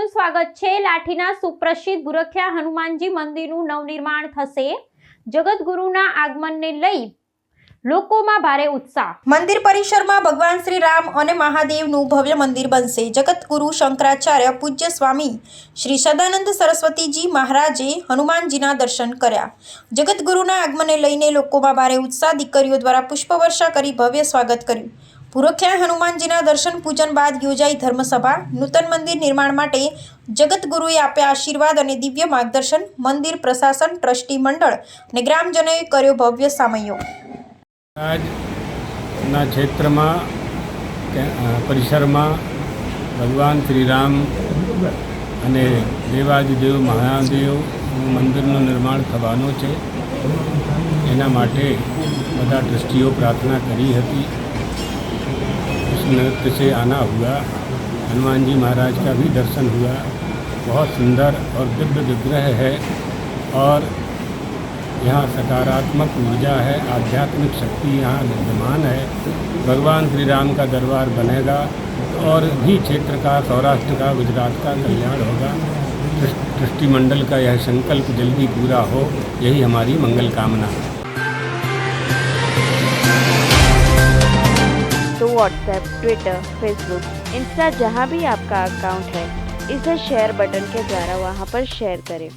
આપનું સ્વાગત છે। લાઠીના સુપ્રસિદ્ધ ભૂરખિયા હનુમાનજી મંદિરનું નવનિર્માણ થશે। જગતગુરુના આગમનને લઈ લોકોમાં ભારે ઉત્સાહ। મંદિર પરિસરમાં ભગવાન શ્રી રામ અને મહાદેવનું ભવ્ય મંદિર બનશે। જગતગુરુ શંકરાચાર્ય પૂજ્ય સ્વામી શ્રી સદાનંદ સરસ્વતીજી મહારાજે હનુમાનજીના દર્શન કર્યા। જગતગુરુના આગમનને લઈને લોકોમાં ભારે ઉત્સાહ। દીકરીઓ દ્વારા પુષ્પવર્ષા કરી ભવ્ય સ્વાગત કર્યું। ભૂરખિયા હનુમાનજીના દર્શન પૂજન બાદ યોજાઈ ધર્મસભા। નૂતન મંદિર નિર્માણ માટે જગતગુરુએ આપ્યા આશીર્વાદ અને દિવ્ય માર્ગદર્શન। મંદિર પ્રશાસન, ટ્રસ્ટી મંડળ અને ગ્રામજનોએ કર્યો ભવ્ય સામયો। આજના ક્ષેત્રમાં પરિસરમાં ભગવાન શ્રી રામ અને દેવાદિદેવ મહાદેવનું મંદિરનું નિર્માણ થવાનું છે। એના માટે બધા ટ્રસ્ટીઓ પ્રાર્થના કરી હતી। उस नृत्य से आना हुआ। हनुमान जी महाराज का भी दर्शन हुआ। बहुत सुंदर और दिव्य विग्रह है और यहाँ सकारात्मक ऊर्जा है, आध्यात्मिक शक्ति यहाँ विद्यमान है। भगवान श्री राम का दरबार बनेगा और भी क्षेत्र का, सौराष्ट्र का, गुजरात का कल्याण होगा। ट्रस्टी मंडल का यह संकल्प जल्दी पूरा हो, यही हमारी मंगल कामना है। तो व्हाट्सएप, ट्विटर, फेसबुक, इंस्टा जहाँ भी आपका अकाउंट है, इसे शेयर बटन के द्वारा वहाँ पर शेयर करें।